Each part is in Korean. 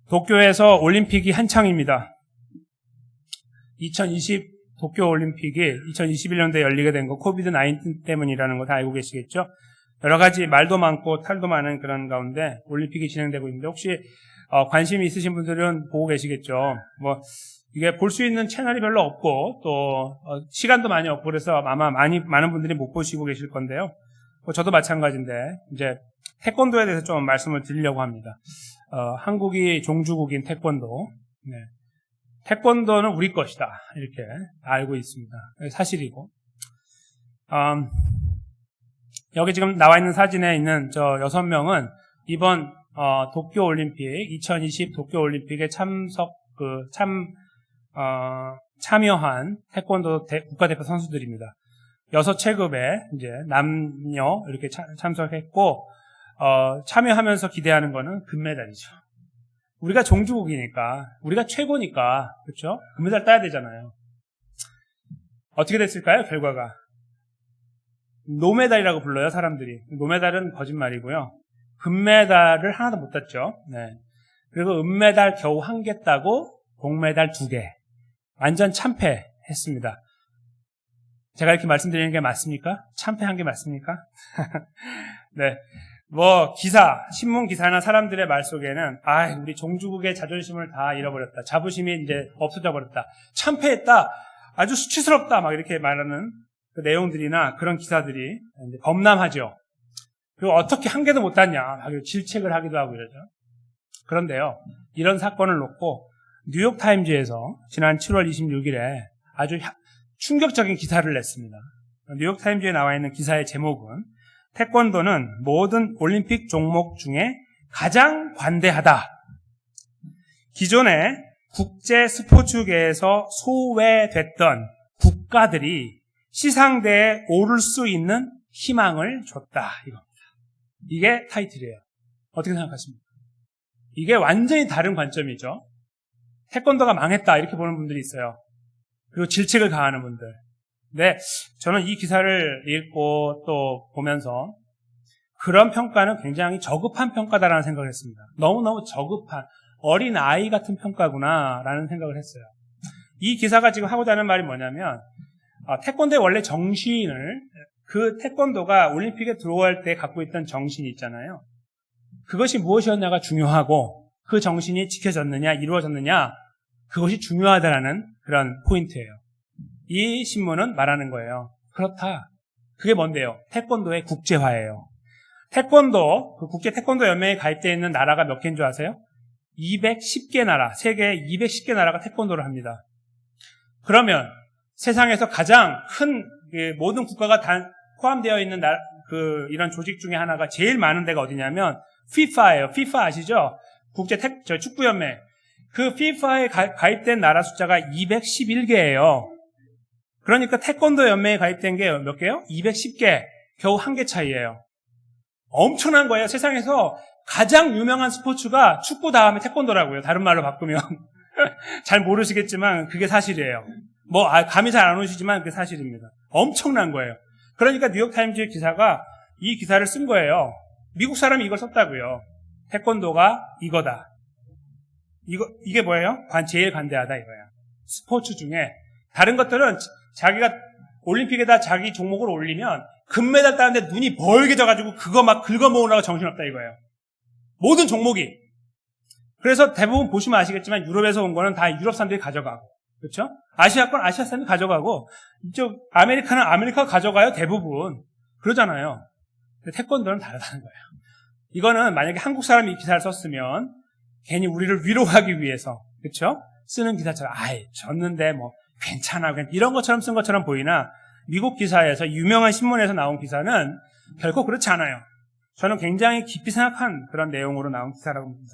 도쿄에서 올림픽이 한창입니다. 2020 도쿄올림픽이 2021년도에 열리게 된 거 코비드-19 때문이라는 거 다 알고 계시겠죠? 여러 가지 말도 많고 탈도 많은 그런 가운데 올림픽이 진행되고 있는데 혹시 관심이 있으신 분들은 보고 계시겠죠? 이게 볼 수 있는 채널이 별로 없고 또 시간도 많이 없고 그래서 아마 많은 분들이 못 보시고 계실 건데요. 저도 마찬가지인데 이제 태권도에 대해서 좀 말씀을 드리려고 합니다. 한국이 종주국인 태권도. 네. 태권도는 우리 것이다. 이렇게 알고 있습니다. 사실이고. 여기 지금 나와 있는 사진에 있는 저 6명은 이번 도쿄올림픽 2020 도쿄올림픽에 참여한 태권도 국가대표 선수들입니다. 6체급에 이제 남녀 이렇게 참석했고 참여하면서 기대하는 거는 금메달이죠. 우리가 종주국이니까 우리가 최고니까 그렇죠? 금메달 따야 되잖아요. 어떻게 됐을까요? 결과가 노메달이라고 불러요, 사람들이. 노메달은 거짓말이고요. 금메달을 하나도 못 땄죠. 네. 그리고 은메달 겨우 1개 따고 동메달 2개. 완전 참패했습니다. 제가 이렇게 말씀드리는 게 맞습니까? 참패한 게 맞습니까? 네. 신문 기사나 사람들의 말 속에는, 우리 종주국의 자존심을 다 잃어버렸다. 자부심이 이제 없어져 버렸다. 참패했다. 아주 수치스럽다. 막 이렇게 말하는 그 내용들이나 그런 기사들이 범람하죠. 그리고 어떻게 1개도 못 땄냐. 질책을 하기도 하고 이러죠. 그런데요, 이런 사건을 놓고 뉴욕타임즈에서 지난 7월 26일에 아주 충격적인 기사를 냈습니다. 뉴욕타임즈에 나와 있는 기사의 제목은 태권도는 모든 올림픽 종목 중에 가장 관대하다. 기존에 국제 스포츠계에서 소외됐던 국가들이 시상대에 오를 수 있는 희망을 줬다. 이겁니다. 이게 타이틀이에요. 어떻게 생각하십니까? 이게 완전히 다른 관점이죠. 태권도가 망했다 이렇게 보는 분들이 있어요. 그리고 질책을 가하는 분들. 네, 저는 이 기사를 읽고 또 보면서 그런 평가는 굉장히 저급한 평가다라는 생각을 했습니다. 너무너무 저급한 어린 아이 같은 평가구나라는 생각을 했어요. 이 기사가 지금 하고자 하는 말이 뭐냐면 태권도의 원래 정신을 그 태권도가 올림픽에 들어올 때 갖고 있던 정신이 있잖아요. 그것이 무엇이었냐가 중요하고 그 정신이 지켜졌느냐 이루어졌느냐 그것이 중요하다라는 그런 포인트예요. 이 신문은 말하는 거예요. 그렇다. 그게 뭔데요? 태권도의 국제화예요. 태권도, 그 국제 태권도 연맹에 가입되어 있는 나라가 몇 개인 줄 아세요? 210개 나라, 세계 210개 나라가 태권도를 합니다. 그러면 세상에서 가장 큰 모든 국가가 포함되어 있는 이런 조직 중에 하나가 제일 많은 데가 어디냐면 FIFA예요. FIFA 아시죠? 국제 축구 연맹. 그 FIFA에 가입된 나라 숫자가 211개예요. 그러니까 태권도 연맹에 가입된 게 몇 개요? 210개. 겨우 1개 차이예요. 엄청난 거예요. 세상에서 가장 유명한 스포츠가 축구 다음에 태권도라고요. 다른 말로 바꾸면. 잘 모르시겠지만 그게 사실이에요. 감이 잘 안 오시지만 그게 사실입니다. 엄청난 거예요. 그러니까 뉴욕타임즈 기사가 이 기사를 쓴 거예요. 미국 사람이 이걸 썼다고요. 태권도가 이거다. 이게 뭐예요? 제일 관대하다 이거야. 스포츠 중에 다른 것들은 자기가 올림픽에다 자기 종목을 올리면 금메달 따는데 눈이 벌게 져가지고 그거 막 긁어모으느라고 정신없다 이거예요. 모든 종목이. 그래서 대부분 보시면 아시겠지만 유럽에서 온 거는 다 유럽 사람들이 가져가고 그렇죠? 아시아 건 아시아 사람들이 가져가고 이쪽 아메리카는 아메리카가 가져가요. 대부분. 그러잖아요. 근데 태권도는 다르다는 거예요. 이거는 만약에 한국 사람이 이 기사를 썼으면 괜히 우리를 위로하기 위해서 그렇죠? 쓰는 기사처럼 졌는데 괜찮아 이런 것처럼 쓴 것처럼 보이나 미국 기사에서 유명한 신문에서 나온 기사는 결코 그렇지 않아요. 저는 굉장히 깊이 생각한 그런 내용으로 나온 기사라고 봅니다.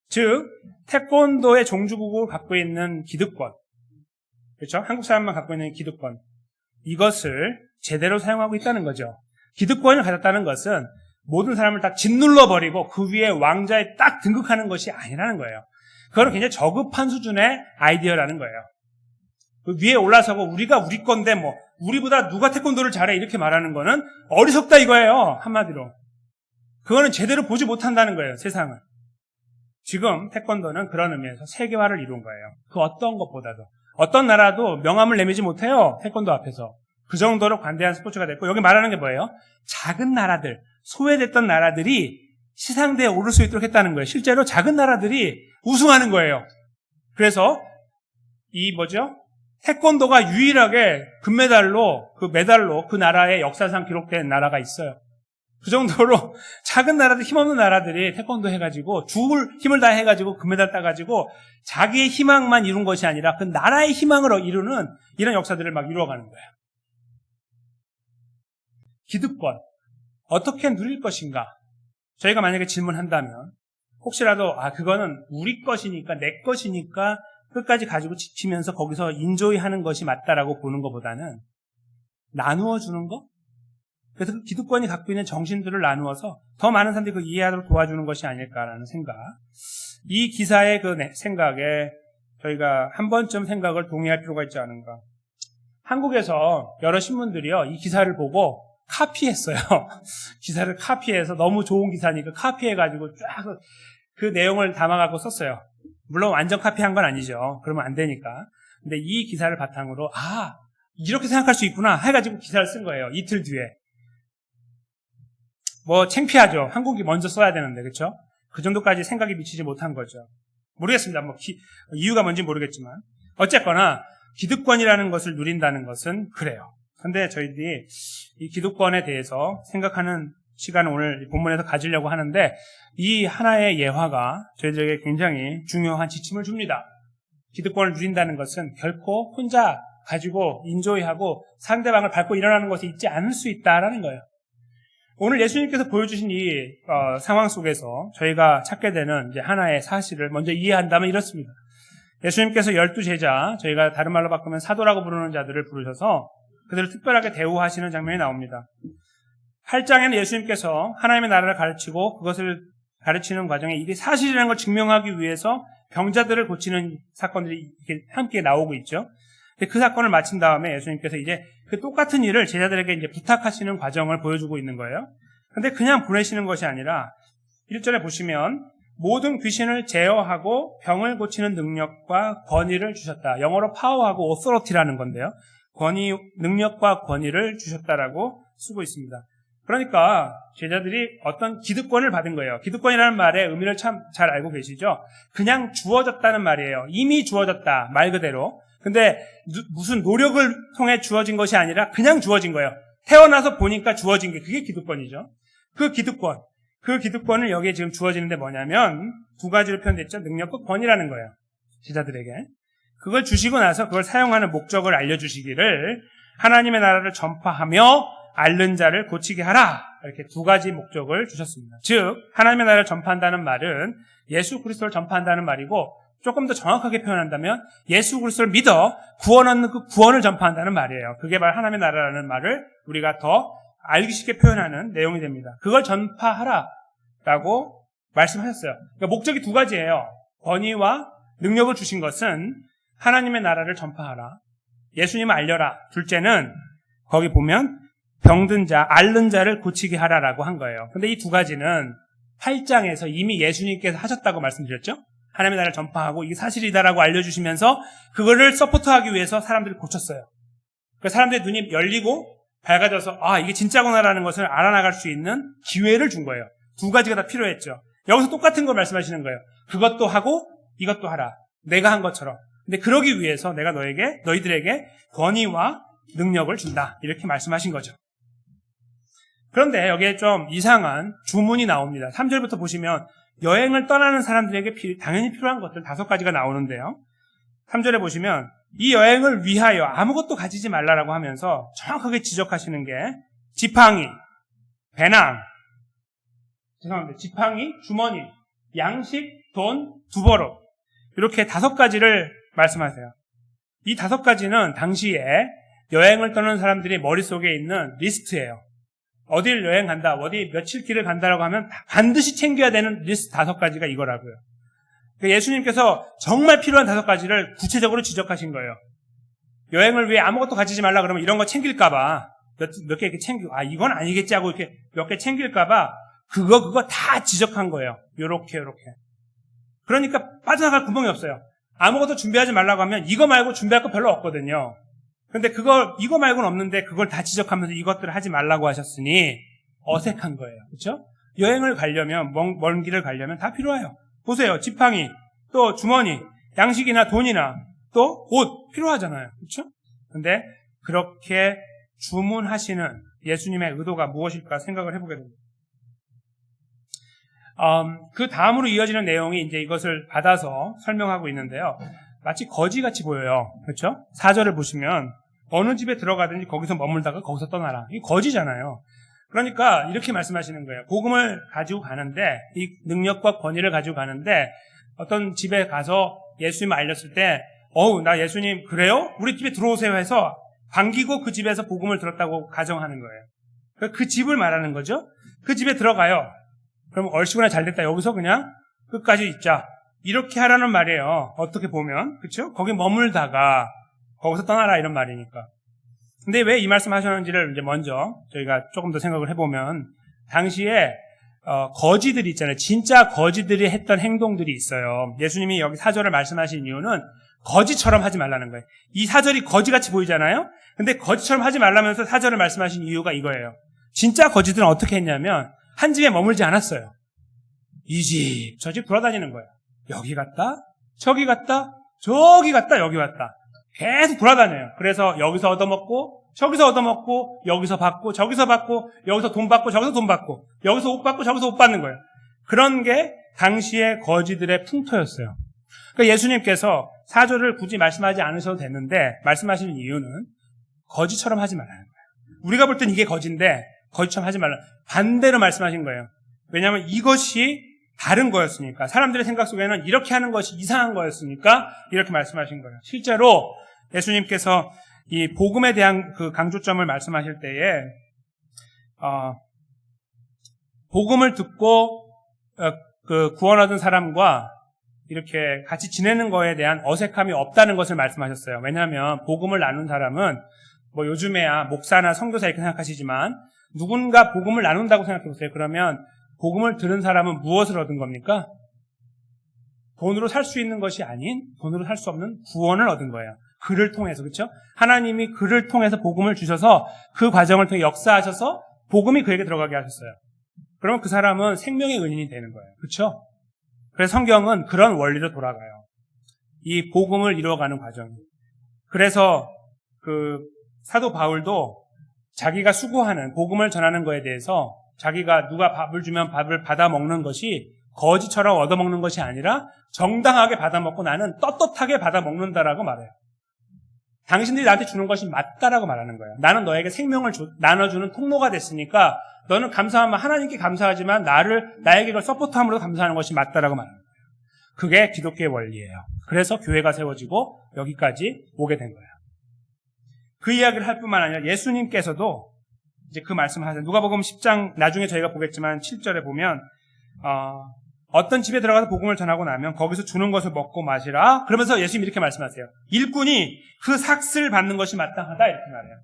즉 태권도의 종주국을 갖고 있는 기득권 그렇죠? 한국 사람만 갖고 있는 기득권 이것을 제대로 사용하고 있다는 거죠. 기득권을 가졌다는 것은 모든 사람을 다 짓눌러버리고 그 위에 왕자에 딱 등극하는 것이 아니라는 거예요. 그거는 굉장히 저급한 수준의 아이디어라는 거예요. 그 위에 올라서고 우리가 우리 건데 우리보다 누가 태권도를 잘해 이렇게 말하는 거는 어리석다 이거예요. 한마디로. 그거는 제대로 보지 못한다는 거예요. 세상을. 지금 태권도는 그런 의미에서 세계화를 이룬 거예요. 그 어떤 것보다도. 어떤 나라도 명함을 내밀지 못해요. 태권도 앞에서. 그 정도로 관대한 스포츠가 됐고, 여기 말하는 게 뭐예요? 작은 나라들, 소외됐던 나라들이 시상대에 오를 수 있도록 했다는 거예요. 실제로 작은 나라들이 우승하는 거예요. 그래서 태권도가 유일하게 금메달로, 메달로 그 나라의 역사상 기록된 나라가 있어요. 그 정도로 작은 나라들, 힘없는 나라들이 태권도 해가지고, 힘을 다 해가지고 금메달 따가지고, 자기의 희망만 이룬 것이 아니라 그 나라의 희망을 이루는 이런 역사들을 막 이루어가는 거예요. 기득권. 어떻게 누릴 것인가? 저희가 만약에 질문한다면, 혹시라도, 그거는 우리 것이니까, 내 것이니까, 끝까지 가지고 지키면서 거기서 인조이 하는 것이 맞다라고 보는 것보다는 나누어 주는 거? 그래서 그 기득권이 갖고 있는 정신들을 나누어서 더 많은 사람들이 그 이해하도록 도와주는 것이 아닐까라는 생각. 이 기사의 그 생각에 저희가 한 번쯤 생각을 동의할 필요가 있지 않은가. 한국에서 여러 신문들이요, 이 기사를 보고 카피했어요. 기사를 카피해서 너무 좋은 기사니까 카피해가지고 쫙 그 내용을 담아갖고 썼어요. 물론 완전 카피한 건 아니죠. 그러면 안 되니까. 근데 이 기사를 바탕으로 이렇게 생각할 수 있구나 해가지고 기사를 쓴 거예요. 이틀 뒤에. 창피하죠. 한국이 먼저 써야 되는데, 그렇죠? 그 정도까지 생각이 미치지 못한 거죠. 모르겠습니다. 이유가 뭔지 모르겠지만 어쨌거나 기득권이라는 것을 누린다는 것은 그래요. 근데 저희들이 이 기득권에 대해서 생각하는 시간을 오늘 본문에서 가지려고 하는데, 이 하나의 예화가 저희들에게 굉장히 중요한 지침을 줍니다. 기득권을 누린다는 것은 결코 혼자 가지고 인조이하고 상대방을 밟고 일어나는 것이 있지 않을 수 있다라는 거예요. 오늘 예수님께서 보여주신 이 상황 속에서 저희가 찾게 되는 이제 하나의 사실을 먼저 이해한다면 이렇습니다. 예수님께서 12제자, 저희가 다른 말로 바꾸면 사도라고 부르는 자들을 부르셔서 그들을 특별하게 대우하시는 장면이 나옵니다. 8장에는 예수님께서 하나님의 나라를 가르치고 그것을 가르치는 과정에 이게 사실이라는 걸 증명하기 위해서 병자들을 고치는 사건들이 이렇게 함께 나오고 있죠. 그 사건을 마친 다음에 예수님께서 이제 그 똑같은 일을 제자들에게 이제 부탁하시는 과정을 보여주고 있는 거예요. 근데 그냥 보내시는 것이 아니라 1절에 보시면 모든 귀신을 제어하고 병을 고치는 능력과 권위를 주셨다. 영어로 파워하고 authority라는 건데요. 능력과 권위를 주셨다라고 쓰고 있습니다. 그러니까 제자들이 어떤 기득권을 받은 거예요. 기득권이라는 말의 의미를 참 잘 알고 계시죠? 그냥 주어졌다는 말이에요. 이미 주어졌다, 말 그대로. 근데 무슨 노력을 통해 주어진 것이 아니라 그냥 주어진 거예요. 태어나서 보니까 주어진 게 그게 기득권이죠. 그 기득권을 여기에 지금 주어지는데 뭐냐면 두 가지로 표현됐죠. 능력과 권위라는 거예요. 제자들에게. 그걸 주시고 나서 그걸 사용하는 목적을 알려주시기를 하나님의 나라를 전파하며 앓는 자를 고치게 하라. 이렇게 두 가지 목적을 주셨습니다. 즉 하나님의 나라를 전파한다는 말은 예수 그리스도를 전파한다는 말이고, 조금 더 정확하게 표현한다면 예수 그리스도를 믿어 구원하는 그 구원을 전파한다는 말이에요. 그게 바로 하나님의 나라라는 말을 우리가 더 알기 쉽게 표현하는 내용이 됩니다. 그걸 전파하라라고 말씀하셨어요. 그러니까 목적이 두 가지예요. 권위와 능력을 주신 것은 하나님의 나라를 전파하라, 예수님을 알려라. 둘째는 거기 보면 병든 자, 앓는 자를 고치게 하라라고 한 거예요. 근데 이 두 가지는 8장에서 이미 예수님께서 하셨다고 말씀드렸죠? 하나님의 나라를 전파하고 이게 사실이다라고 알려주시면서 그거를 서포트하기 위해서 사람들을 고쳤어요. 그 사람들의 눈이 열리고 밝아져서 이게 진짜구나라는 것을 알아나갈 수 있는 기회를 준 거예요. 두 가지가 다 필요했죠. 여기서 똑같은 걸 말씀하시는 거예요. 그것도 하고 이것도 하라. 내가 한 것처럼. 근데 그러기 위해서 내가 너희들에게 권위와 능력을 준다. 이렇게 말씀하신 거죠. 그런데 여기에 좀 이상한 주문이 나옵니다. 3절부터 보시면 여행을 떠나는 사람들에게 당연히 필요한 것들 5가지가 나오는데요. 3절에 보시면 이 여행을 위하여 아무것도 가지지 말라라고 하면서 정확하게 지적하시는 게 지팡이, 배낭, 지팡이, 주머니, 양식, 돈, 두버릇, 이렇게 5가지를 말씀하세요. 이 5가지는 당시에 여행을 떠나는 사람들이 머릿속에 있는 리스트예요. 어딜 여행 간다, 어디 며칠 길을 간다라고 하면 반드시 챙겨야 되는 리스트 5가지가 이거라고요. 그러니까 예수님께서 정말 필요한 5가지를 구체적으로 지적하신 거예요. 여행을 위해 아무것도 가지지 말라 그러면 이런 거 챙길까봐 몇 개 이렇게 챙기고, 이건 아니겠지 하고 이렇게 몇 개 챙길까봐 그거 다 지적한 거예요. 요렇게. 그러니까 빠져나갈 구멍이 없어요. 아무것도 준비하지 말라고 하면 이거 말고 준비할 거 별로 없거든요. 그런데 이거 말고는 없는데 그걸 다 지적하면서 이것들을 하지 말라고 하셨으니 어색한 거예요. 그렇죠? 여행을 가려면, 먼 길을 가려면 다 필요해요. 보세요. 지팡이, 또 주머니, 양식이나 돈이나 또 옷 필요하잖아요. 그렇죠? 근데 그렇게 주문하시는 예수님의 의도가 무엇일까 생각을 해보게 됩니다. 그 다음으로 이어지는 내용이 이제 이것을 받아서 설명하고 있는데요. 마치 거지같이 보여요. 그렇죠? 4절을 보시면 어느 집에 들어가든지 거기서 머물다가 거기서 떠나라. 이게 거지잖아요. 그러니까 이렇게 말씀하시는 거예요. 복음을 가지고 가는데, 이 능력과 권위를 가지고 가는데 어떤 집에 가서 예수님을 알렸을 때 나 예수님 그래요? 우리 집에 들어오세요 해서 반기고 그 집에서 복음을 들었다고 가정하는 거예요. 그 집을 말하는 거죠. 그 집에 들어가요. 그럼 얼씨구나 잘됐다. 여기서 그냥 끝까지 있자. 이렇게 하라는 말이에요. 어떻게 보면. 그렇죠? 거기 머물다가 거기서 떠나라 이런 말이니까. 근데 왜 이 말씀 하셨는지를 이제 먼저 저희가 조금 더 생각을 해보면, 당시에 거지들이 있잖아요. 진짜 거지들이 했던 행동들이 있어요. 예수님이 여기 4절을 말씀하신 이유는 거지처럼 하지 말라는 거예요. 이 4절이 거지같이 보이잖아요. 근데 거지처럼 하지 말라면서 4절을 말씀하신 이유가 이거예요. 진짜 거지들은 어떻게 했냐면 한 집에 머물지 않았어요. 이 집, 저 집 돌아다니는 거예요. 여기 갔다, 저기 갔다, 저기 갔다, 여기 왔다. 계속 돌아다녀요. 그래서 여기서 얻어먹고, 저기서 얻어먹고, 여기서 받고, 저기서 받고, 여기서 돈 받고, 저기서 돈 받고, 여기서 옷 받고, 저기서 옷 받는 거예요. 그런 게 당시의 거지들의 풍토였어요. 그러니까 예수님께서 4절을 굳이 말씀하지 않으셔도 됐는데 말씀하시는 이유는 거지처럼 하지 말라는 거예요. 우리가 볼 땐 이게 거지인데 거지처럼 하지 말라. 반대로 말씀하신 거예요. 왜냐하면 이것이 다른 거였으니까. 사람들의 생각 속에는 이렇게 하는 것이 이상한 거였으니까 이렇게 말씀하신 거예요. 실제로 예수님께서 이 복음에 대한 그 강조점을 말씀하실 때에 복음을 듣고 그 구원 얻은 사람과 이렇게 같이 지내는 거에 대한 어색함이 없다는 것을 말씀하셨어요. 왜냐하면 복음을 나눈 사람은 뭐 요즘에야 목사나 선교사 이렇게 생각하시지만 누군가 복음을 나눈다고 생각해 보세요. 그러면 복음을 들은 사람은 무엇을 얻은 겁니까? 돈으로 살 수 있는 것이 아닌 돈으로 살 수 없는 구원을 얻은 거예요. 그를 통해서. 그렇죠? 하나님이 그를 통해서 복음을 주셔서 그 과정을 통해 역사하셔서 복음이 그에게 들어가게 하셨어요. 그러면 그 사람은 생명의 은인이 되는 거예요. 그렇죠? 그래서 성경은 그런 원리로 돌아가요. 이 복음을 이루어가는 과정이. 그래서 그 사도 바울도 자기가 수고하는 복음을 전하는 거에 대해서 자기가 누가 밥을 주면 밥을 받아 먹는 것이 거지처럼 얻어먹는 것이 아니라 정당하게 받아 먹고 나는 떳떳하게 받아 먹는다라고 말해요. 당신들이 나한테 주는 것이 맞다라고 말하는 거예요. 나는 너에게 생명을 나눠주는 통로가 됐으니까 너는 감사하면 하나님께 감사하지만 나에게 그걸 서포트함으로 감사하는 것이 맞다라고 말하는 거예요. 그게 기독교의 원리예요. 그래서 교회가 세워지고 여기까지 오게 된 거예요. 그 이야기를 할 뿐만 아니라 예수님께서도 이제 그 말씀을 하세요. 누가복음 10장 나중에 저희가 보겠지만 7절에 보면 어떤 집에 들어가서 복음을 전하고 나면 거기서 주는 것을 먹고 마시라. 그러면서 예수님이 이렇게 말씀하세요. 일꾼이 그 삭슬 받는 것이 마땅하다 이렇게 말해요.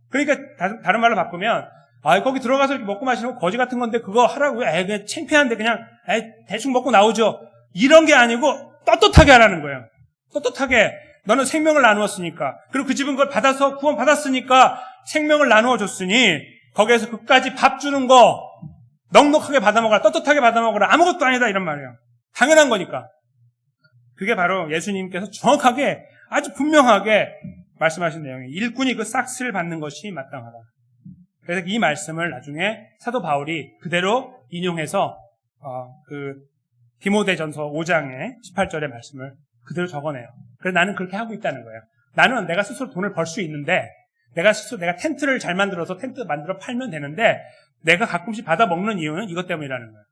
그러니까 다른 말로 바꾸면 거기 들어가서 이렇게 먹고 마시는 거 거지 같은 건데 그거 하라고요? 그냥 창피한데 그냥 대충 먹고 나오죠. 이런 게 아니고 떳떳하게 하라는 거예요. 떳떳하게 너는 생명을 나누었으니까, 그리고 그 집은 그걸 받아서 구원 받았으니까 생명을 나누어 줬으니 거기에서 끝까지 밥 주는 거 넉넉하게 받아 먹어라, 떳떳하게 받아 먹어라. 아무것도 아니다 이런 말이에요. 당연한 거니까. 그게 바로 예수님께서 정확하게 아주 분명하게 말씀하신 내용이에요. 일꾼이 그 삭스를 받는 것이 마땅하다. 그래서 이 말씀을 나중에 사도 바울이 그대로 인용해서 그 디모데전서 5장의 18절의 말씀을 그대로 적어내요. 그래서 나는 그렇게 하고 있다는 거예요. 나는 내가 스스로 돈을 벌 수 있는데 내가 텐트를 잘 만들어서 텐트 만들어 팔면 되는데 내가 가끔씩 받아 먹는 이유는 이것 때문이라는 거예요.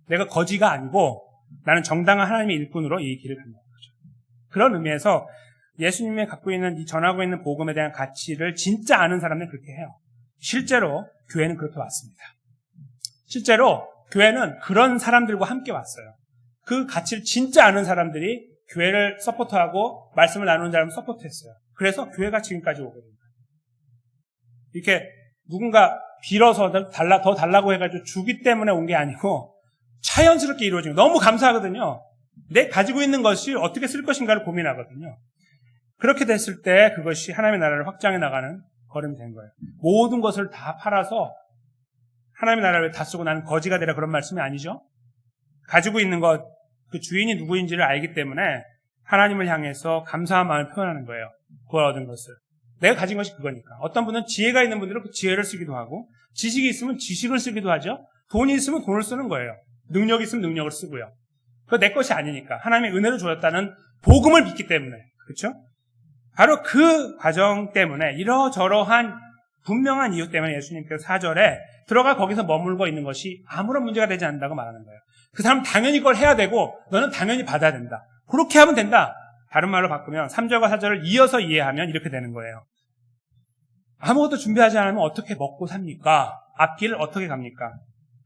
내가 거지가 아니고 나는 정당한 하나님의 일꾼으로 이 길을 간다는 거죠. 그런 의미에서 예수님이 갖고 있는 이 전하고 있는 복음에 대한 가치를 진짜 아는 사람들은 그렇게 해요. 실제로 교회는 그렇게 왔습니다. 실제로 교회는 그런 사람들과 함께 왔어요. 그 가치를 진짜 아는 사람들이 교회를 서포트하고 말씀을 나누는 사람을 서포트했어요. 그래서 교회가 지금까지 오게 됩니다. 이렇게 누군가 빌어서 더 달라고 해가지고 주기 때문에 온 게 아니고 자연스럽게 이루어진 거예요. 너무 감사하거든요. 내 가지고 있는 것이 어떻게 쓸 것인가를 고민하거든요. 그렇게 됐을 때 그것이 하나님의 나라를 확장해 나가는 걸음이 된 거예요. 모든 것을 다 팔아서 하나님의 나라를 다 쓰고 나는 거지가 되라 그런 말씀이 아니죠. 가지고 있는 것, 그 주인이 누구인지를 알기 때문에 하나님을 향해서 감사한 마음을 표현하는 거예요. 그걸 얻은 것을. 내가 가진 것이 그거니까. 어떤 분은 지혜가 있는 분들은 그 지혜를 쓰기도 하고, 지식이 있으면 지식을 쓰기도 하죠. 돈이 있으면 돈을 쓰는 거예요. 능력이 있으면 능력을 쓰고요. 그거 내 것이 아니니까. 하나님의 은혜를 주었다는 복음을 믿기 때문에. 그렇죠? 바로 그 과정 때문에 이러저러한 분명한 이유 때문에 예수님께서 4절에 들어가 거기서 머물고 있는 것이 아무런 문제가 되지 않는다고 말하는 거예요. 그 사람은 당연히 그걸 해야 되고 너는 당연히 받아야 된다. 그렇게 하면 된다. 다른 말로 바꾸면 3절과 4절을 이어서 이해하면 이렇게 되는 거예요. 아무것도 준비하지 않으면 어떻게 먹고 삽니까? 앞길을 어떻게 갑니까?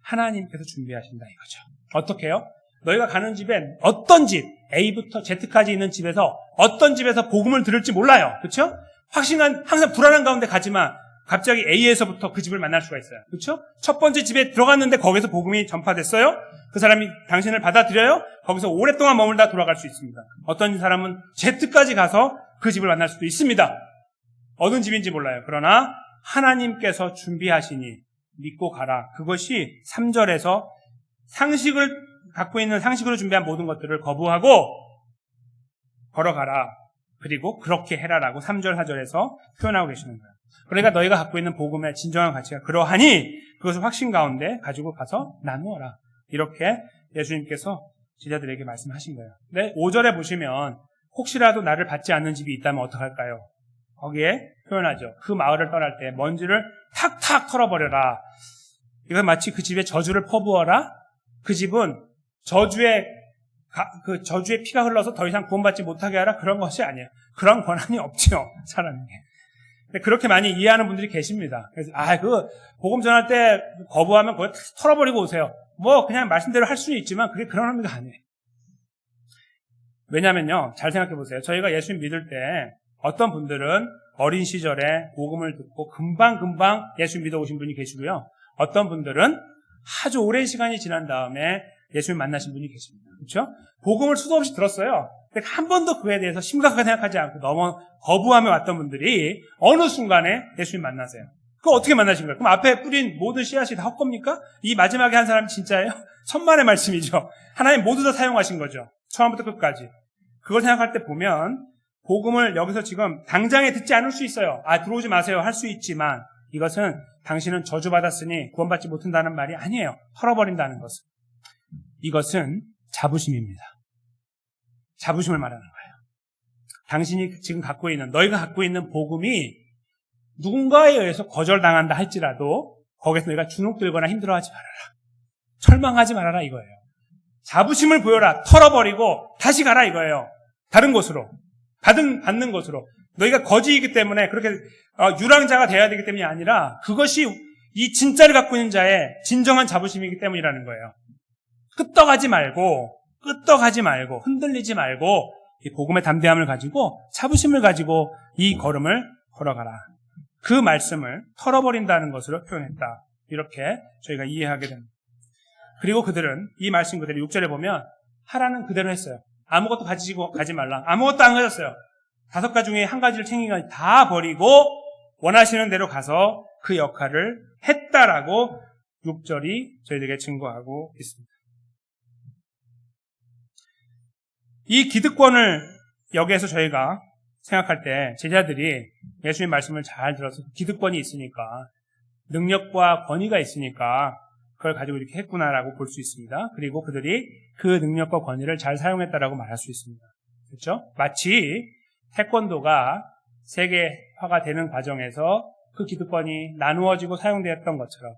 하나님께서 준비하신다 이거죠. 어떻게 해요? 너희가 가는 집에 어떤 집, A부터 Z까지 있는 집에서 어떤 집에서 복음을 들을지 몰라요. 그렇죠? 항상 불안한 가운데 가지만 갑자기 A에서부터 그 집을 만날 수가 있어요. 그렇죠? 첫 번째 집에 들어갔는데 거기서 복음이 전파됐어요. 그 사람이 당신을 받아들여요. 거기서 오랫동안 머물다 돌아갈 수 있습니다. 어떤 사람은 Z까지 가서 그 집을 만날 수도 있습니다. 어느 집인지 몰라요. 그러나 하나님께서 준비하시니 믿고 가라. 그것이 3절에서 갖고 있는 상식으로 준비한 모든 것들을 거부하고 걸어가라. 그리고 그렇게 해라라고 3절, 4절에서 표현하고 계시는 거예요. 그러니까 너희가 갖고 있는 복음의 진정한 가치가 그러하니 그것을 확신 가운데 가지고 가서 나누어라. 이렇게 예수님께서 제자들에게 말씀하신 거예요. 근데 5절에 보시면 혹시라도 나를 받지 않는 집이 있다면 어떡할까요? 거기에 표현하죠. 그 마을을 떠날 때 먼지를 탁탁 털어버려라. 이건 마치 그 집에 저주를 퍼부어라. 그 집은 저주의 피가 흘러서 더 이상 구원받지 못하게 하라. 그런 것이 아니에요. 그런 권한이 없죠. 사람에게. 근데 그렇게 많이 이해하는 분들이 계십니다. 그래서 그 복음 전할 때 거부하면 그걸 털어버리고 오세요. 그냥 말씀대로 할 수는 있지만 그게 그런 의미가 아니에요. 왜냐면요. 잘 생각해 보세요. 저희가 예수님 믿을 때 어떤 분들은 어린 시절에 복음을 듣고 금방 예수님 믿어 오신 분이 계시고요. 어떤 분들은 아주 오랜 시간이 지난 다음에 예수님 만나신 분이 계십니다. 그렇죠? 복음을 수도 없이 들었어요. 근데 한 번도 그에 대해서 심각하게 생각하지 않고 너무 거부하며 왔던 분들이 어느 순간에 예수님 만나세요. 그거 어떻게 만나신 거예요? 그럼 앞에 뿌린 모든 씨앗이 다 헛겁니까? 이 마지막에 한 사람이 진짜예요? 천만의 말씀이죠. 하나님 모두 다 사용하신 거죠. 처음부터 끝까지. 그걸 생각할 때 보면 복음을 여기서 지금 당장에 듣지 않을 수 있어요. 들어오지 마세요. 할 수 있지만 이것은 당신은 저주받았으니 구원받지 못한다는 말이 아니에요. 털어버린다는 것은. 이것은 자부심입니다. 자부심을 말하는 거예요. 당신이 지금 너희가 갖고 있는 복음이 누군가에 의해서 거절당한다 할지라도 거기서 너희가 주눅들거나 힘들어하지 말아라. 절망하지 말아라 이거예요. 자부심을 보여라. 털어버리고 다시 가라 이거예요. 다른 곳으로. 받는 곳으로. 너희가 거지이기 때문에 그렇게 유랑자가 되어야 되기 때문이 아니라 그것이 이 진짜를 갖고 있는 자의 진정한 자부심이기 때문이라는 거예요. 끄떡하지 말고 흔들리지 말고 이 복음의 담대함을 가지고 자부심을 가지고 이 걸음을 걸어가라. 그 말씀을 털어버린다는 것으로 표현했다. 이렇게 저희가 이해하게 됩니다. 그리고 그들은 이 말씀 그대로 6절에 보면 하라는 그대로 했어요. 아무것도 가지고 가지 말라. 아무것도 안 가졌어요. 5가지 중에 한 가지를 챙긴 건 다 버리고 원하시는 대로 가서 그 역할을 했다라고 6절이 저희들에게 증거하고 있습니다. 이 기득권을 여기에서 저희가 생각할 때 제자들이 예수님 말씀을 잘 들어서 기득권이 있으니까 능력과 권위가 있으니까 그걸 가지고 이렇게 했구나라고 볼 수 있습니다. 그리고 그들이 그 능력과 권위를 잘 사용했다라고 말할 수 있습니다. 그렇죠? 마치 태권도가 세계화가 되는 과정에서 그 기득권이 나누어지고 사용되었던 것처럼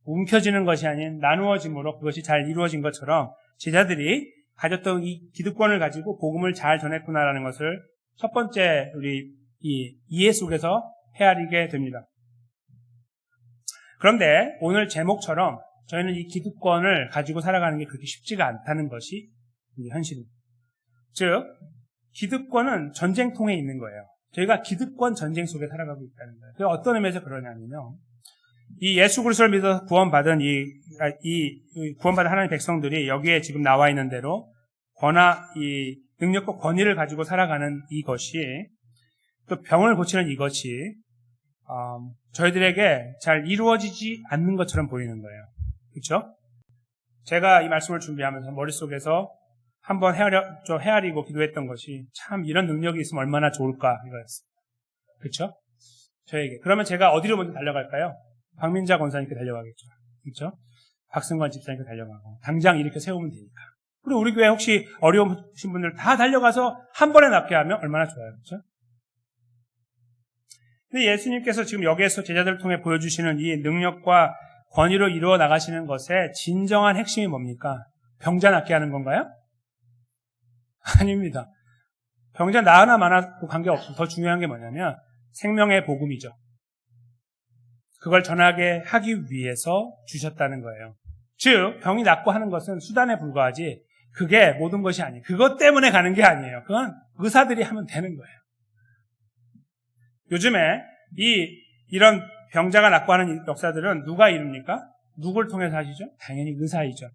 움켜쥐는 것이 아닌 나누어짐으로 그것이 잘 이루어진 것처럼 제자들이 가졌던 이 기득권을 가지고 복음을 잘 전했구나라는 것을 첫 번째 우리 이 이해 속에서 헤아리게 됩니다. 그런데 오늘 제목처럼 저희는 이 기득권을 가지고 살아가는 게 그렇게 쉽지가 않다는 것이 현실입니다. 즉 기득권은 전쟁통에 있는 거예요. 저희가 기득권 전쟁 속에 살아가고 있다는 거예요. 그게 어떤 의미에서 그러냐면요. 이 예수 그리스도를 믿어서 구원받은 구원받은 하나님의 백성들이 여기에 지금 나와 있는 대로 이 능력과 권위를 가지고 살아가는 이것이, 또 병을 고치는 이것이 저희들에게 잘 이루어지지 않는 것처럼 보이는 거예요. 그렇죠? 제가 이 말씀을 준비하면서 머릿속에서 한번 헤아리고 기도했던 것이, 참 이런 능력이 있으면 얼마나 좋을까 이거였습니다. 그렇죠? 저에게. 그러면 제가 어디로 먼저 달려갈까요? 박민자 권사님께 달려가겠죠. 그렇죠? 박승관 집사님께 달려가고 당장 이렇게 세우면 되니까. 그리고 우리 교회 혹시 어려우신 분들 다 달려가서 한 번에 낫게 하면 얼마나 좋아요. 그렇죠? 근데 예수님께서 지금 여기에서 제자들을 통해 보여주시는 이 능력과 권위로 이루어 나가시는 것의 진정한 핵심이 뭡니까? 병자 낫게 하는 건가요? 아닙니다. 병자 나으나 마나도 관계없어. 더 중요한 게 뭐냐면 생명의 복음이죠. 그걸 전하게 하기 위해서 주셨다는 거예요. 즉 병이 낫고 하는 것은 수단에 불과하지 그게 모든 것이 아니에요. 그것 때문에 가는 게 아니에요. 그건 의사들이 하면 되는 거예요. 요즘에 이런 병자가 낫고 하는 역사들은 누가 이룹니까? 누굴 통해서 하시죠? 당연히 의사이죠.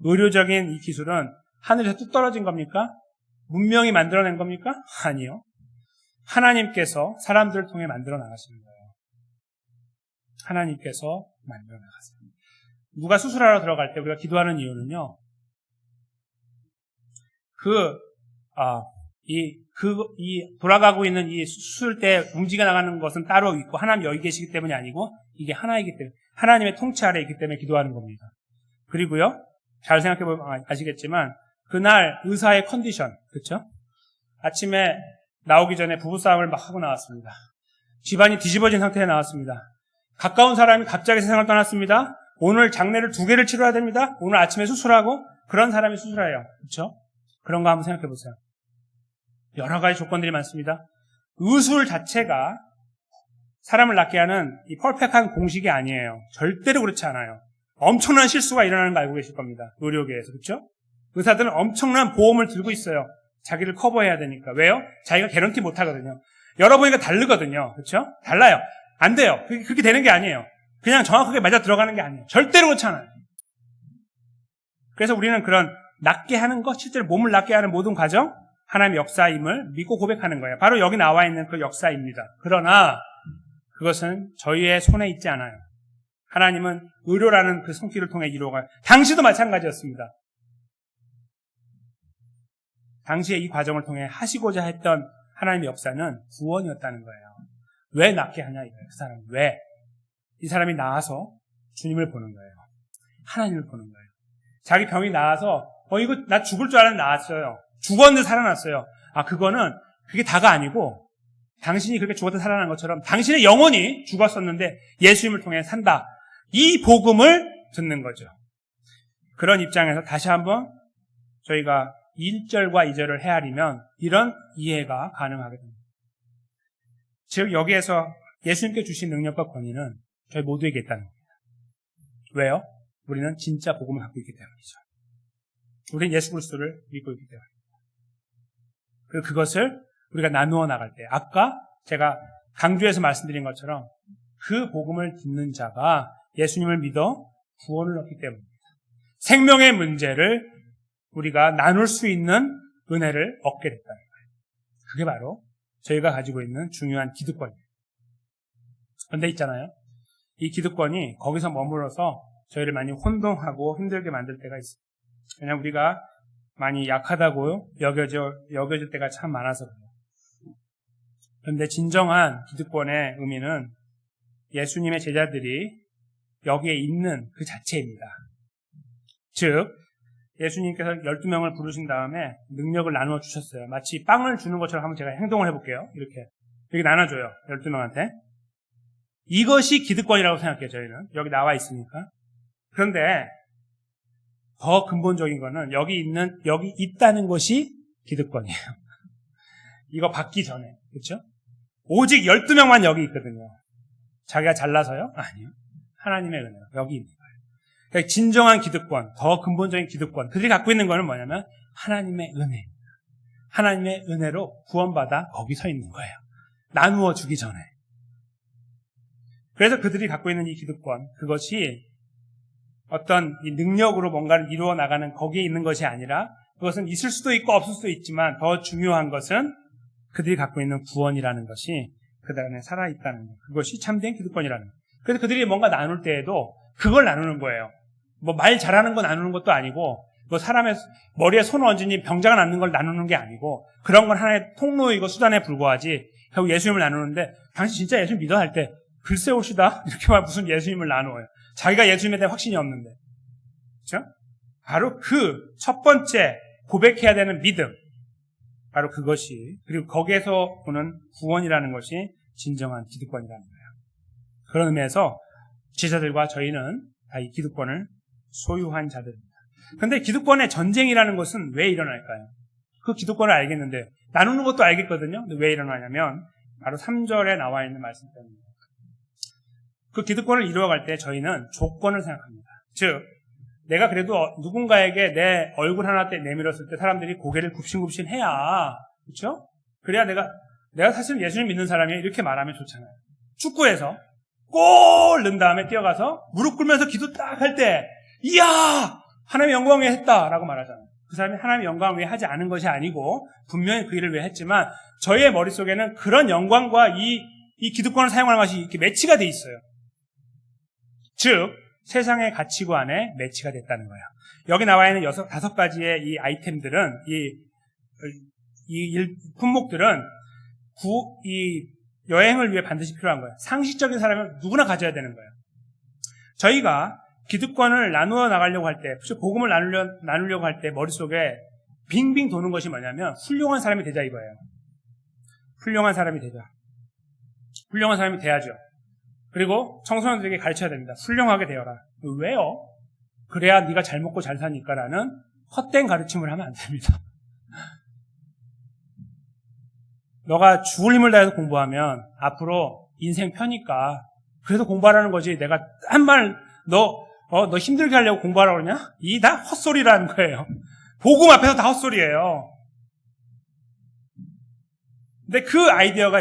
의료적인 이 기술은 하늘에서 뚝 떨어진 겁니까? 문명이 만들어낸 겁니까? 아니요. 하나님께서 사람들을 통해 만들어 나가시는 거예요. 하나님께서 만들어 나가세요. 누가 수술하러 들어갈 때 우리가 기도하는 이유는요. 돌아가고 있는 이 수술 때 움직여 나가는 것은 따로 있고 하나님 여기 계시기 때문이 아니고 이게 하나이기 때문에 하나님의 통치 아래에 있기 때문에 기도하는 겁니다. 그리고요. 잘 생각해 보면 아시겠지만 그날 의사의 컨디션, 그렇죠? 아침에 나오기 전에 부부싸움을 막 하고 나왔습니다. 집안이 뒤집어진 상태에 나왔습니다. 가까운 사람이 갑자기 세상을 떠났습니다. 오늘 장례를 2개를 치러야 됩니다. 오늘 아침에 수술하고 그런 사람이 수술해요. 그렇죠? 그런 거 한번 생각해 보세요. 여러 가지 조건들이 많습니다. 의술 자체가 사람을 낫게 하는 이 퍼펙트한 공식이 아니에요. 절대로 그렇지 않아요. 엄청난 실수가 일어나는 거 알고 계실 겁니다. 의료계에서. 그렇죠? 의사들은 엄청난 보험을 들고 있어요. 자기를 커버해야 되니까. 왜요? 자기가 개런티 못 하거든요. 여러분이가 다르거든요. 그렇죠? 달라요. 안 돼요. 그렇게 되는 게 아니에요. 그냥 정확하게 맞아 들어가는 게 아니에요. 절대로 그렇지 않아요. 그래서 우리는 그런 낫게 하는 것, 실제로 몸을 낫게 하는 모든 과정, 하나님의 역사임을 믿고 고백하는 거예요. 바로 여기 나와 있는 그 역사입니다. 그러나 그것은 저희의 손에 있지 않아요. 하나님은 의료라는 그 손길을 통해 이루어가요. 당시도 마찬가지였습니다. 당시에 이 과정을 통해 하시고자 했던 하나님의 역사는 구원이었다는 거예요. 왜 낫게 하냐 이거예요. 그 사람은 왜? 이 사람이 나아서 주님을 보는 거예요. 하나님을 보는 거예요. 자기 병이 나아서 이거 나 죽을 줄 알았는데 나았어요. 죽었는데 살아났어요. 그게 다가 아니고 당신이 그렇게 죽었다 살아난 것처럼 당신의 영혼이 죽었었는데 예수님을 통해 산다. 이 복음을 듣는 거죠. 그런 입장에서 다시 한번 저희가 1절과 2절을 헤아리면 이런 이해가 가능하게 됩니다. 즉 여기에서 예수님께 주신 능력과 권위는 저희 모두에게 있다는 겁니다. 왜요? 우리는 진짜 복음을 갖고 있기 때문이죠. 우리는 예수 그리스도를 믿고 있기 때문입니다. 그리고 그것을 우리가 나누어 나갈 때 아까 제가 강조해서 말씀드린 것처럼 그 복음을 듣는 자가 예수님을 믿어 구원을 얻기 때문입니다. 생명의 문제를 우리가 나눌 수 있는 은혜를 얻게 됐다는 거예요. 그게 바로 저희가 가지고 있는 중요한 기득권이에요. 그런데 있잖아요. 이 기득권이 거기서 머물러서 저희를 많이 혼동하고 힘들게 만들 때가 있어요. 왜냐하면 우리가 많이 약하다고 여겨질 때가 참 많아서 그래요. 그런데 진정한 기득권의 의미는 예수님의 제자들이 여기에 있는 그 자체입니다. 즉 예수님께서 12명을 부르신 다음에 능력을 나누어 주셨어요. 마치 빵을 주는 것처럼 한번 제가 행동을 해볼게요. 이렇게 나눠줘요. 12명한테. 이것이 기득권이라고 생각해요. 저희는. 여기 나와 있으니까. 그런데 더 근본적인 거는 여기 있다는 것이 기득권이에요. 이거 받기 전에. 그렇죠? 오직 12명만 여기 있거든요. 자기가 잘나서요? 아니요. 하나님의 은혜로 여기 있는 거예요. 그러니까 진정한 기득권, 더 근본적인 기득권, 그들이 갖고 있는 거는 뭐냐면 하나님의 은혜. 하나님의 은혜로 구원받아 거기 서 있는 거예요. 나누어 주기 전에. 그래서 그들이 갖고 있는 이 기득권, 그것이 어떤 이 능력으로 뭔가를 이루어 나가는 거기에 있는 것이 아니라 그것은 있을 수도 있고 없을 수도 있지만 더 중요한 것은 그들이 갖고 있는 구원이라는 것이 그 안에 살아있다는 것. 그것이 참된 기득권이라는 것. 그래서 그들이 뭔가 나눌 때에도 그걸 나누는 거예요. 뭐 말 잘하는 거 나누는 것도 아니고 뭐 사람의 머리에 손을 얹으니 병자가 낫는 걸 나누는 게 아니고 그런 건 하나의 통로이고 수단에 불과하지 결국 예수님을 나누는데 당신 진짜 예수님 믿어 할 때 글쎄 옵시다 이렇게 말 무슨 예수님을 나누어요. 자기가 예수님에 대한 확신이 없는데. 그렇죠? 바로 그 첫 번째 고백해야 되는 믿음. 바로 그것이 그리고 거기에서 보는 구원이라는 것이 진정한 기득권이라는 거예요. 그런 의미에서 지자들과 저희는 다 이 기득권을 소유한 자들입니다. 그런데 기득권의 전쟁이라는 것은 왜 일어날까요? 그 기득권을 알겠는데 나누는 것도 알겠거든요. 근데 왜 일어나냐면 바로 3절에 나와 있는 말씀 때문입니다. 그 기득권을 이루어갈 때 저희는 조건을 생각합니다. 즉 내가 그래도 누군가에게 내 얼굴 하나 때 내밀었을 때 사람들이 고개를 굽신굽신 해야 그렇죠? 그래야 내가 사실 예수님 믿는 사람이야 이렇게 말하면 좋잖아요. 축구에서 골 넣은 다음에 뛰어가서 무릎 꿇면서 기도 딱 할 때 이야 하나님의 영광을 위해 했다라고 말하잖아요. 그 사람이 하나님의 영광을 위해 하지 않은 것이 아니고 분명히 그 일을 위해 했지만 저희의 머릿속에는 그런 영광과 이 기득권을 사용하는 것이 이렇게 매치가 돼 있어요. 즉 세상의 가치관에 매치가 됐다는 거예요. 여기 나와 있는 5가지의 이 아이템들은 이 품목들은 이 여행을 위해 반드시 필요한 거예요. 상식적인 사람은 누구나 가져야 되는 거예요. 저희가 기득권을 나누어 나가려고 할 때, 복음을 나누려고 할 때 머릿속에 빙빙 도는 것이 뭐냐면 훌륭한 사람이 되자 이거예요. 훌륭한 사람이 되자. 훌륭한 사람이 돼야죠. 그리고 청소년들에게 가르쳐야 됩니다. 훌륭하게 되어라. 왜요? 그래야 네가 잘 먹고 잘 사니까라는 헛된 가르침을 하면 안 됩니다. 너가 죽을 힘을 다해서 공부하면 앞으로 인생 펴니까 그래서 공부하라는 거지. 내가 한 말 너 힘들게 하려고 공부하라고 그러냐? 이 다 헛소리라는 거예요. 복음 앞에서 다 헛소리예요. 근데 그 아이디어가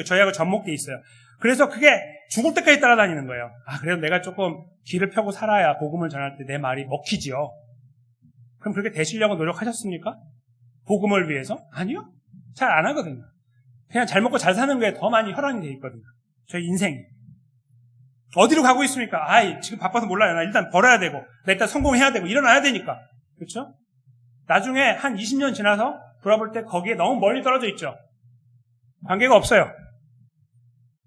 저희하고 접목되어 있어요. 그래서 그게 죽을 때까지 따라다니는 거예요. 그래도 내가 조금 길을 펴고 살아야 복음을 전할 때 내 말이 먹히지요. 그럼 그렇게 되시려고 노력하셨습니까? 복음을 위해서? 아니요. 잘 안 하거든요. 그냥 잘 먹고 잘 사는 게 더 많이 혈안이 돼 있거든요. 저희 인생이. 어디로 가고 있습니까? 지금 바빠서 몰라요. 나 일단 벌어야 되고, 나 일단 성공해야 되고, 일어나야 되니까. 그렇죠? 나중에 한 20년 지나서 돌아볼 때 거기에 너무 멀리 떨어져 있죠. 관계가 없어요.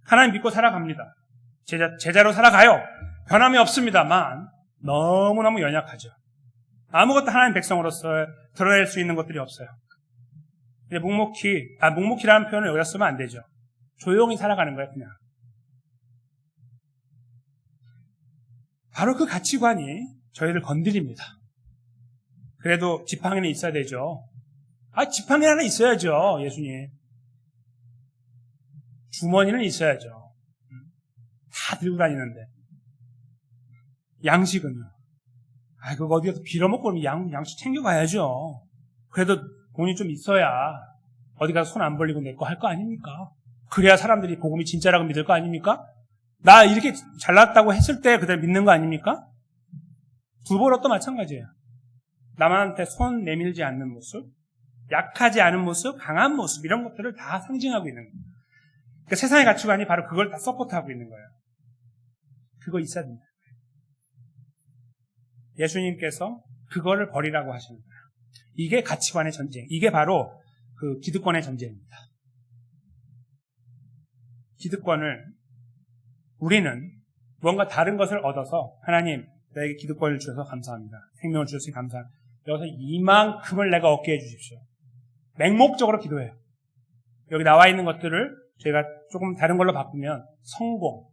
하나님 믿고 살아갑니다. 제자로 살아가요. 변함이 없습니다만 너무너무 연약하죠. 아무것도 하나님 백성으로서 드러낼 수 있는 것들이 없어요. 묵묵히라는 표현을 여기다 쓰면 안 되죠. 조용히 살아가는 거예요, 그냥. 바로 그 가치관이 저희를 건드립니다. 그래도 지팡이는 있어야 되죠. 지팡이 하나 있어야죠, 예수님. 주머니는 있어야죠. 다 들고 다니는데. 양식은요. 그거 어디가서 빌어먹고 양식 챙겨가야죠. 그래도 돈이 좀 있어야 어디 가서 손 안 벌리고 내 거 할 거 아닙니까? 그래야 사람들이 복음이 진짜라고 믿을 거 아닙니까? 나 이렇게 잘났다고 했을 때 그대로 믿는 거 아닙니까? 두보로도 마찬가지예요. 남한테 손 내밀지 않는 모습, 약하지 않은 모습, 강한 모습 이런 것들을 다 상징하고 있는 거예요. 그러니까 세상의 가치관이 바로 그걸 다 서포트하고 있는 거예요. 그거 있어야 됩니다. 예수님께서 그거를 버리라고 하시는 거예요. 이게 가치관의 전쟁. 이게 바로 그 기득권의 전쟁입니다. 기득권을 우리는 뭔가 다른 것을 얻어서 하나님 나에게 기득권을 주셔서 감사합니다. 생명을 주셔서 감사합니다. 여기서 이만큼을 내가 얻게 해주십시오. 맹목적으로 기도해요. 여기 나와 있는 것들을 저희가 조금 다른 걸로 바꾸면 성공,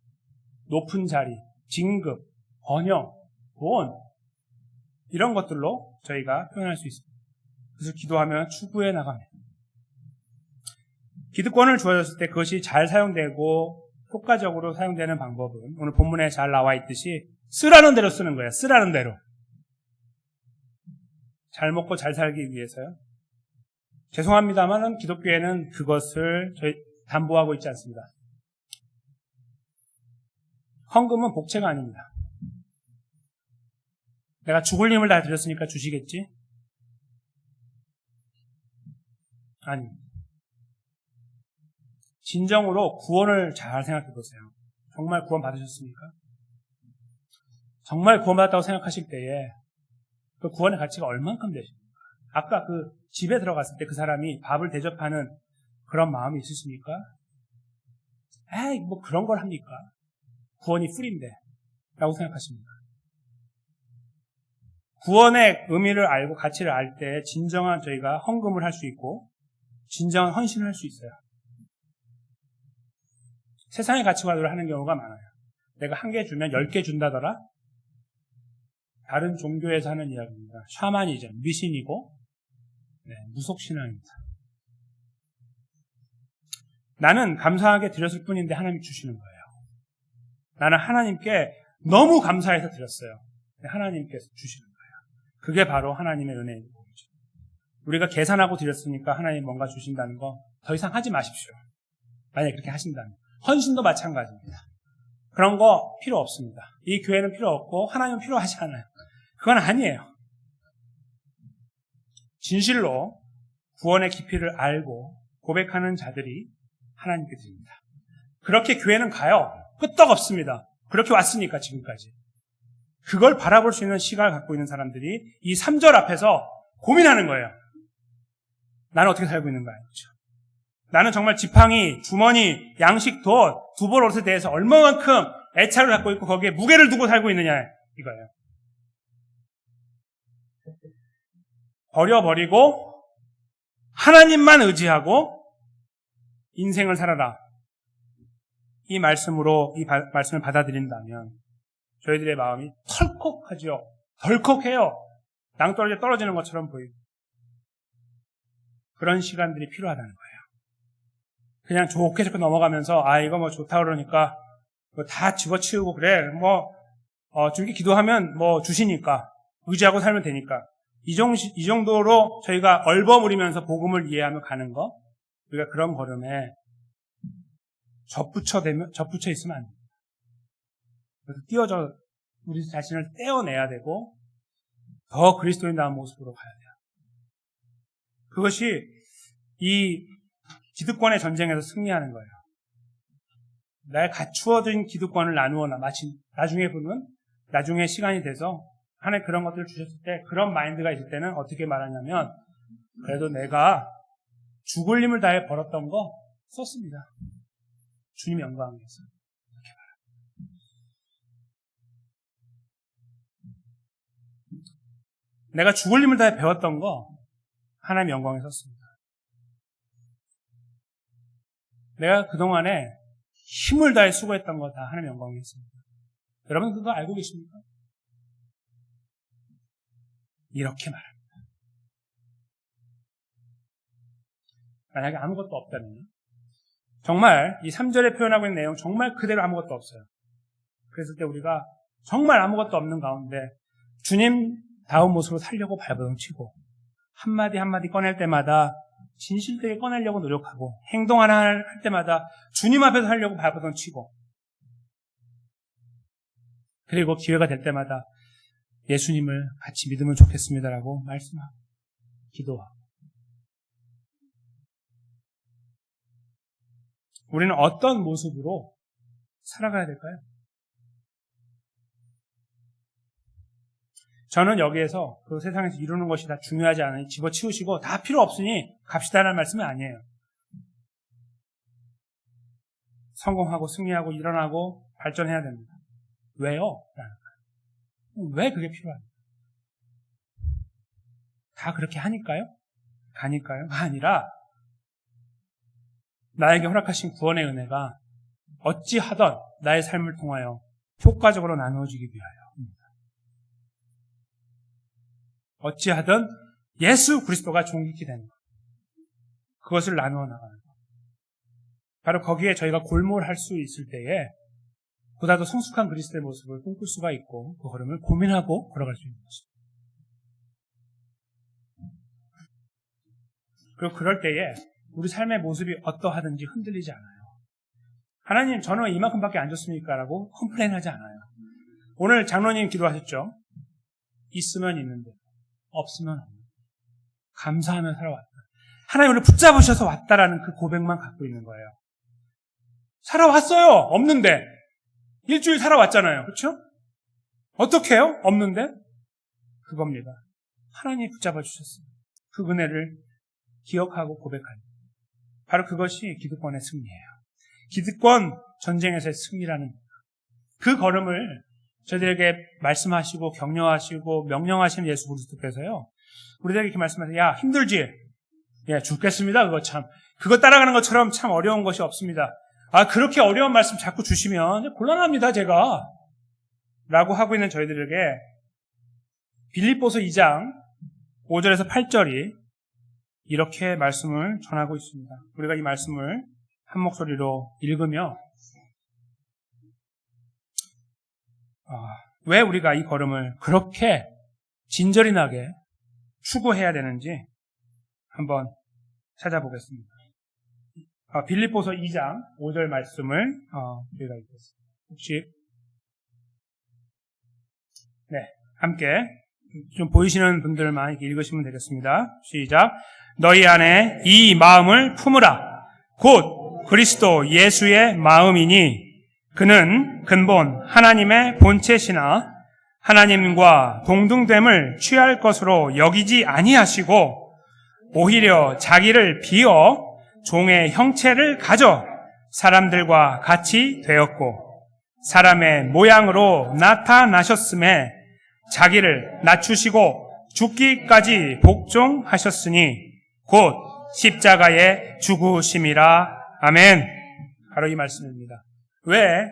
높은 자리, 진급, 번영, 돈 이런 것들로 저희가 표현할 수 있습니다. 그래서 기도하면 추구해 나갑니다. 기득권을 주어졌을 때 그것이 잘 사용되고 효과적으로 사용되는 방법은 오늘 본문에 잘 나와 있듯이 쓰라는 대로 쓰는 거예요. 쓰라는 대로. 잘 먹고 잘 살기 위해서요. 죄송합니다만 기독교에는 그것을 담보하고 있지 않습니다. 헌금은 복채가 아닙니다. 내가 죽을 힘을 다 드렸으니까 주시겠지? 아닙니다. 진정으로 구원을 잘 생각해 보세요. 정말 구원 받으셨습니까? 정말 구원 받았다고 생각하실 때에 그 구원의 가치가 얼만큼 되십니까? 아까 그 집에 들어갔을 때 그 사람이 밥을 대접하는 그런 마음이 있으십니까? 에이, 뭐 그런 걸 합니까? 구원이 풀인데 라고 생각하십니까? 구원의 의미를 알고 가치를 알 때 진정한 저희가 헌금을 할 수 있고 진정한 헌신을 할 수 있어요. 세상의 가치관으로 하는 경우가 많아요. 내가 1개 주면 10개 준다더라? 다른 종교에서 하는 이야기입니다. 샤머니즘, 미신이고 무속신앙입니다. 나는 감사하게 드렸을 뿐인데 하나님이 주시는 거예요. 나는 하나님께 너무 감사해서 드렸어요. 하나님께서 주시는 거예요. 그게 바로 하나님의 은혜인 거죠. 우리가 계산하고 드렸으니까 하나님 뭔가 주신다는 거 더 이상 하지 마십시오. 만약에 그렇게 하신다면. 헌신도 마찬가지입니다. 그런 거 필요 없습니다. 이 교회는 필요 없고 하나님은 필요하지 않아요. 그건 아니에요. 진실로 구원의 깊이를 알고 고백하는 자들이 하나님께 드립니다. 그렇게 교회는 가요. 끄떡없습니다. 그렇게 왔으니까 지금까지. 그걸 바라볼 수 있는 시각을 갖고 있는 사람들이 이 3절 앞에서 고민하는 거예요. 나는 어떻게 살고 있는가? 그렇죠? 나는 정말 지팡이, 주머니, 양식, 돈, 두 벌 옷에 대해서 얼마만큼 애착을 갖고 있고 거기에 무게를 두고 살고 있느냐 이거예요. 버려버리고 하나님만 의지하고 인생을 살아라. 이 말씀으로 이 말씀을 받아들인다면 저희들의 마음이 털컥하죠. 덜컥해요. 낭떠러지에 떨어지는 것처럼 보이고 그런 시간들이 필요하다는 거예요. 그냥 좋게 좋게 넘어가면서 이거 뭐 좋다 그러니까 뭐 다 집어치우고 그래 주께 기도하면 뭐 주시니까 의지하고 살면 되니까 이 정도로 저희가 얼버무리면서 복음을 이해하며 가는 거 우리가 그런 걸음에 접붙여 있으면 안 됩니다. 그래서 우리 자신을 떼어내야 되고 더 그리스도인다운 모습으로 가야 돼요. 그것이 이 기득권의 전쟁에서 승리하는 거예요. 나의 갖추어진 기득권을 나누어나 마치 나중에 시간이 돼서 하나님 그런 것들을 주셨을 때 그런 마인드가 있을 때는 어떻게 말하냐면 그래도 내가 죽을 힘을 다해 벌었던 거 썼습니다. 주님 영광을 위해서. 이렇게 말합니다. 내가 죽을 힘을 다해 배웠던 거 하나님 영광에 썼습니다. 내가 그동안에 힘을 다해 수고했던 거 다 하나님 영광에 했습니다. 여러분 그거 알고 계십니까? 이렇게 말합니다. 만약에 아무것도 없다면요. 정말 이 3절에 표현하고 있는 내용 정말 그대로 아무것도 없어요. 그랬을 때 우리가 정말 아무것도 없는 가운데 주님다운 모습으로 살려고 발버둥치고 한마디 한마디 꺼낼 때마다 진실되게 꺼내려고 노력하고 행동 하나 할 때마다 주님 앞에서 하려고 발버둥치고 그리고 기회가 될 때마다 예수님을 같이 믿으면 좋겠습니다라고 말씀하고 기도하고 우리는 어떤 모습으로 살아가야 될까요? 저는 여기에서 그 세상에서 이루는 것이 다 중요하지 않으니 집어치우시고 다 필요 없으니 갑시다라는 말씀은 아니에요. 성공하고 승리하고 일어나고 발전해야 됩니다. 왜요? 왜 그게 필요합니까? 다 그렇게 하니까요? 가니까요? 아니라 나에게 허락하신 구원의 은혜가 어찌하던 나의 삶을 통하여 효과적으로 나누어지기 위하여입니다. 어찌하든 예수 그리스도가 존귀케 되는 것. 그것을 나누어 나가는 것. 바로 거기에 저희가 골몰할 수 있을 때에 보다 더 성숙한 그리스도의 모습을 꿈꿀 수가 있고 그 걸음을 고민하고 걸어갈 수 있는 것입니다. 그리고 그럴 때에 우리 삶의 모습이 어떠하든지 흔들리지 않아요. 하나님 저는 왜 이만큼밖에 안 줬습니까? 라고 컴플레인하지 않아요. 오늘 장로님 기도하셨죠? 있으면 있는데 없으면 없는데 감사하며 살아왔다. 하나님 우리를 붙잡으셔서 왔다라는 그 고백만 갖고 있는 거예요. 살아왔어요. 없는데. 일주일 살아왔잖아요. 그렇죠? 어떻게 해요? 없는데? 그겁니다. 하나님이 붙잡아 주셨어요. 그 은혜를 기억하고 고백하는. 바로 그것이 기득권의 승리예요. 기득권 전쟁에서의 승리라는 그 걸음을 저희들에게 말씀하시고 격려하시고 명령하시는 예수 그리스도께서요. 우리들에게 이렇게 말씀하세요. 야, 힘들지? 예, 죽겠습니다. 그거 참. 그거 따라가는 것처럼 참 어려운 것이 없습니다. 아, 그렇게 어려운 말씀 자꾸 주시면 곤란합니다, 제가. 라고 하고 있는 저희들에게 빌립보서 2장 5절에서 8절이 이렇게 말씀을 전하고 있습니다. 우리가 이 말씀을 한 목소리로 읽으며 왜 우리가 이 걸음을 그렇게 진절이 나게 추구해야 되는지 한번 찾아보겠습니다. 빌립보서 2장 5절 말씀을 우리가 읽겠습니다. 혹시 함께 좀 보이시는 분들만 이렇게 읽으시면 되겠습니다. 시작. 너희 안에 이 마음을 품으라. 곧 그리스도 예수의 마음이니 그는 근본 하나님의 본체시나 하나님과 동등됨을 취할 것으로 여기지 아니하시고 오히려 자기를 비어 종의 형체를 가져 사람들과 같이 되었고 사람의 모양으로 나타나셨음에 자기를 낮추시고 죽기까지 복종하셨으니 곧 십자가의 죽으심이라. 아멘. 바로 이 말씀입니다. 왜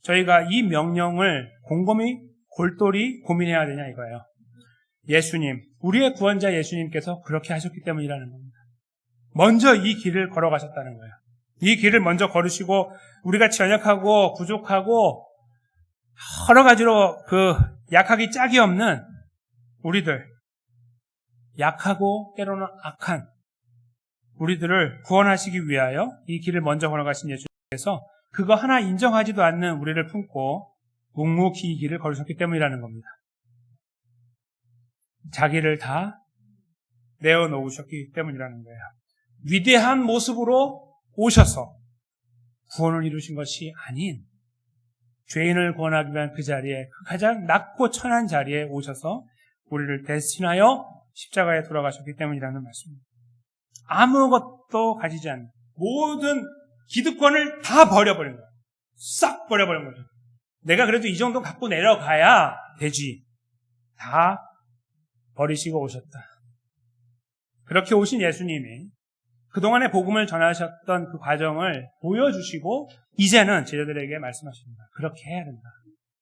저희가 이 명령을 곰곰이 골똘히 고민해야 되냐 이거예요. 예수님, 우리의 구원자 예수님께서 그렇게 하셨기 때문이라는 겁니다. 먼저 이 길을 걸어가셨다는 거예요. 이 길을 먼저 걸으시고 우리같이 연약하고 부족하고 여러 가지로 그 약하기 짝이 없는 우리들, 약하고 때로는 악한 우리들을 구원하시기 위하여 이 길을 먼저 걸어가신 예수님께서 그거 하나 인정하지도 않는 우리를 품고 묵묵히 이 길을 걸으셨기 때문이라는 겁니다. 자기를 다 내어놓으셨기 때문이라는 거예요. 위대한 모습으로 오셔서 구원을 이루신 것이 아닌 죄인을 구원하기 위한 그 자리에, 그 가장 낮고 천한 자리에 오셔서 우리를 대신하여 십자가에 돌아가셨기 때문이라는 말씀입니다. 아무것도 가지지 않는 모든 기득권을 다 버려버린 거예요. 싹 버려버린 거죠. 내가 그래도 이 정도 갖고 내려가야 되지. 다 버리시고 오셨다. 그렇게 오신 예수님이 그동안의 복음을 전하셨던 그 과정을 보여주시고 이제는 제자들에게 말씀하십니다. 그렇게 해야 된다.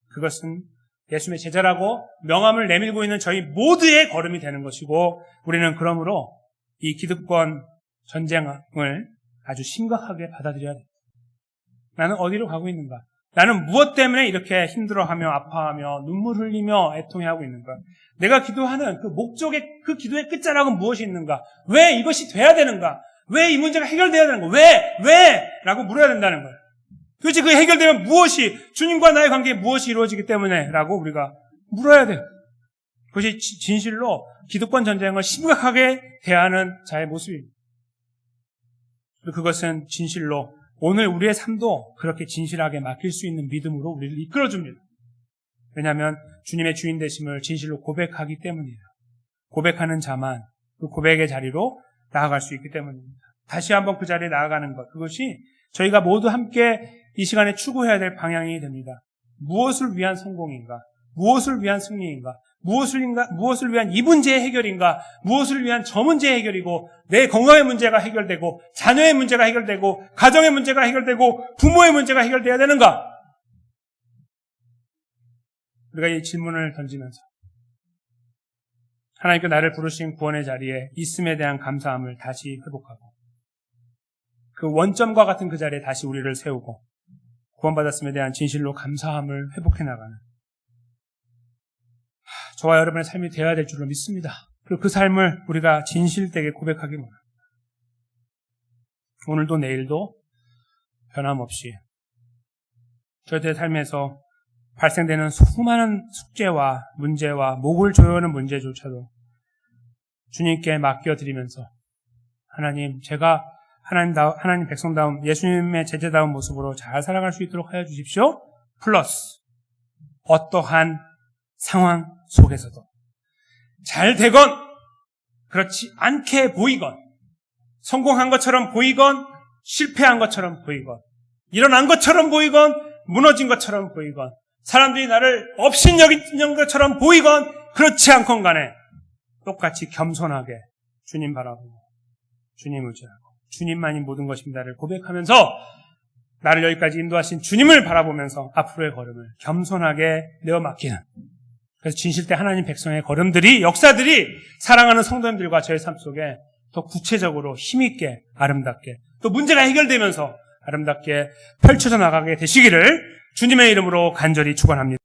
그것은 예수님의 제자라고 명함을 내밀고 있는 저희 모두의 걸음이 되는 것이고 우리는 그러므로 이 기득권 전쟁을 아주 심각하게 받아들여야 됩니다. 나는 어디로 가고 있는가? 나는 무엇 때문에 이렇게 힘들어하며 아파하며 눈물 흘리며 애통해하고 있는가? 내가 기도하는 그 목적의 그 기도의 끝자락은 무엇이 있는가? 왜 이것이 돼야 되는가? 왜 이 문제가 해결돼야 되는 거야? 왜? 라고 물어야 된다는 거예요. 도대체 그게 해결되면 무엇이, 주님과 나의 관계에 무엇이 이루어지기 때문에? 라고 우리가 물어야 돼요. 그것이 진실로 기득권 전쟁을 심각하게 대하는 자의 모습입니다. 그것은 진실로 오늘 우리의 삶도 그렇게 진실하게 맡길 수 있는 믿음으로 우리를 이끌어줍니다. 왜냐하면 주님의 주인 되심을 진실로 고백하기 때문이에요. 고백하는 자만 그 고백의 자리로 나아갈 수 있기 때문입니다. 다시 한번 그 자리에 나아가는 것, 그것이 저희가 모두 함께 이 시간에 추구해야 될 방향이 됩니다. 무엇을 위한 성공인가? 무엇을 위한 승리인가? 무엇을 위한 이 문제의 해결인가? 무엇을 위한 저 문제의 해결이고 내 건강의 문제가 해결되고 자녀의 문제가 해결되고 가정의 문제가 해결되고 부모의 문제가 해결돼야 되는가? 우리가 이 질문을 던지면서 하나님께 나를 부르신 구원의 자리에 있음에 대한 감사함을 다시 회복하고 그 원점과 같은 그 자리에 다시 우리를 세우고 구원받았음에 대한 진실로 감사함을 회복해 나가는 저와 여러분의 삶이 되어야 될 줄로 믿습니다. 그리고 그 삶을 우리가 진실되게 고백하기 원합니다. 오늘도 내일도 변함없이 저희들의 삶에서 발생되는 수많은 숙제와 문제와 목을 조여오는 문제조차도 주님께 맡겨드리면서 하나님, 제가 하나님 백성다움, 예수님의 제자다운 모습으로 잘 살아갈 수 있도록 하여 주십시오. 플러스 어떠한 상황 속에서도 잘 되건 그렇지 않게 보이건 성공한 것처럼 보이건 실패한 것처럼 보이건 일어난 것처럼 보이건 무너진 것처럼 보이건 사람들이 나를 업신여기는 것처럼 보이건 그렇지 않건 간에 똑같이 겸손하게 주님 바라보고 주님 의지하고 주님만이 모든 것입니다를 고백하면서 나를 여기까지 인도하신 주님을 바라보면서 앞으로의 걸음을 겸손하게 내어 맡기는, 그래서 진실 때 하나님 백성의 걸음들이, 역사들이 사랑하는 성도님들과 저의 삶 속에 더 구체적으로 힘있게 아름답게 또 문제가 해결되면서 아름답게 펼쳐져 나가게 되시기를 주님의 이름으로 간절히 축원합니다.